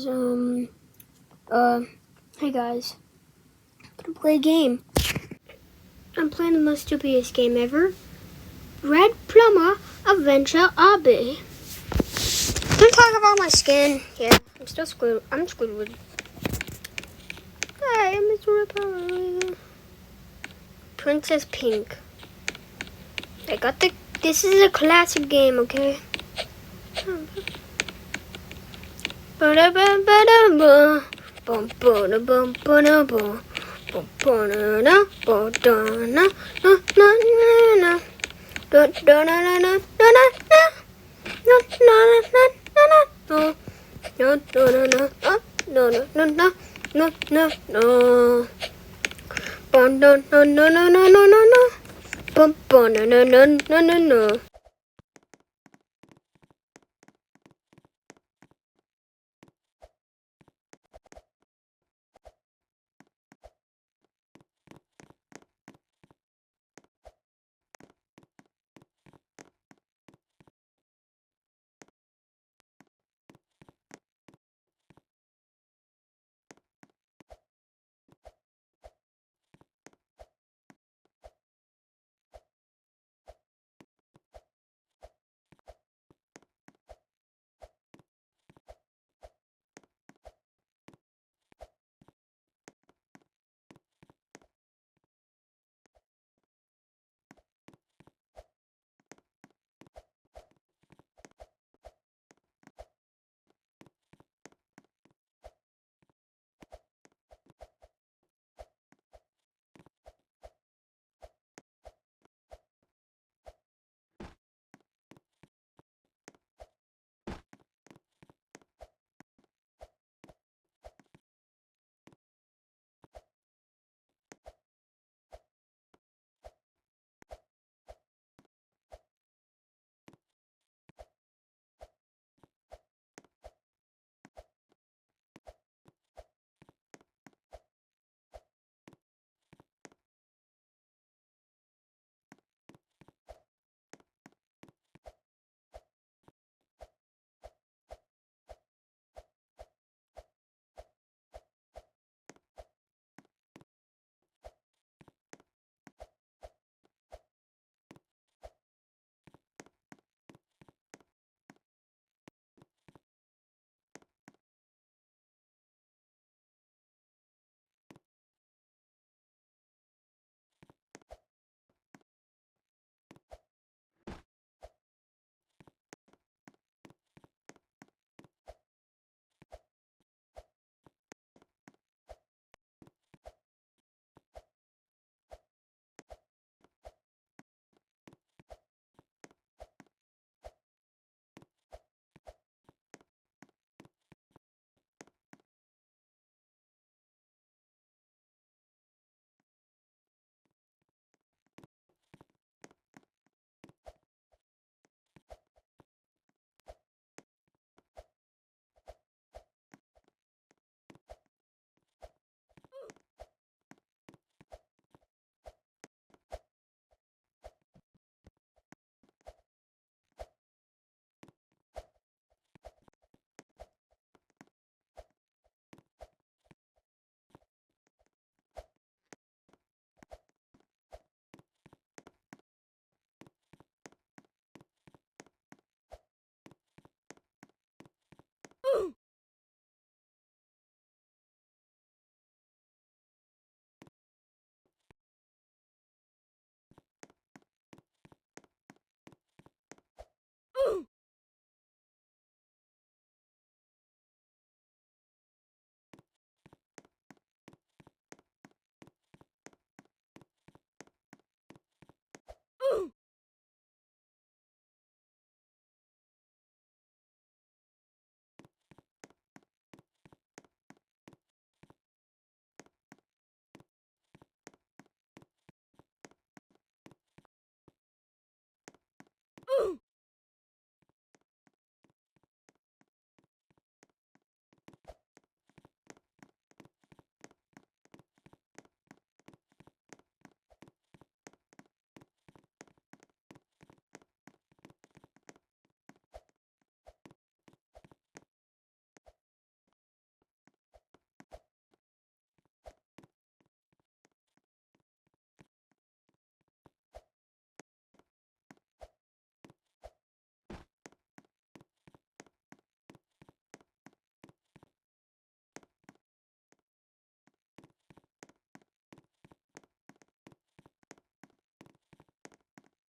guys, hey guys, I'm gonna play a game. I'm playing the most stupidest game ever. Red Plumber Adventure Obby. I'm talking about my skin. Yeah, I'm still screwed. I'm screwed with. Hey, Mr. Ripper. Princess Pink. I got the. This is a classic game, okay? Ba-da-ba-ba-da-ba. Bum-ba-da-bum-ba-da-ba. Bum-ba-da-da-ba-da-na. Na-na-na-na. Da-da-na-na-na-na-na. Na-na-na-na-na-na. Na-na-na-na. Na-na-na-na-na-na. Ba-da-na-na-na-na-na-na. Bum-ba-da-na-na-na-na-na.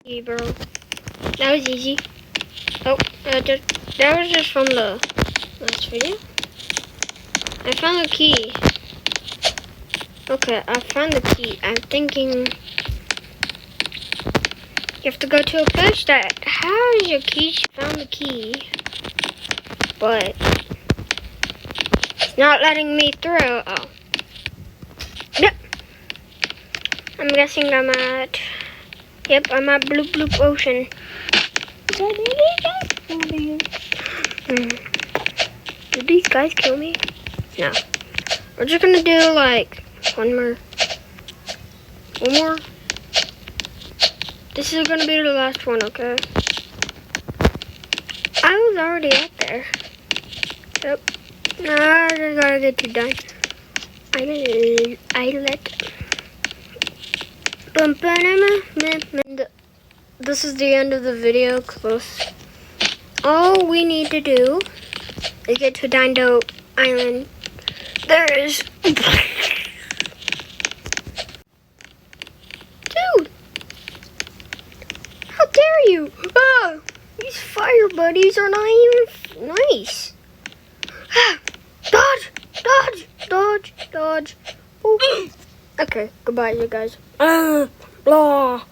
Hey, bro. That was easy. Oh, that was just from the last video. I found the key. Okay, I found the key. I'm thinking you have to go to a place that has your key. She found the key, but it's not letting me through. Oh. Yep. I'm guessing I'm at... Yep, I'm at Bloop Bloop Ocean. Did these guys kill me? No. We're just gonna do like one more. This is gonna be the last one, okay? I was already up there. Yep. I just gotta get you done. This is the end of the video. Close. All we need to do is get to Dindo Island. There is... Dude! How dare you? Ah, these fire buddies are not even nice. Ah, dodge! Dodge! Dodge! Dodge! Oh. Okay, goodbye, you guys. Blah.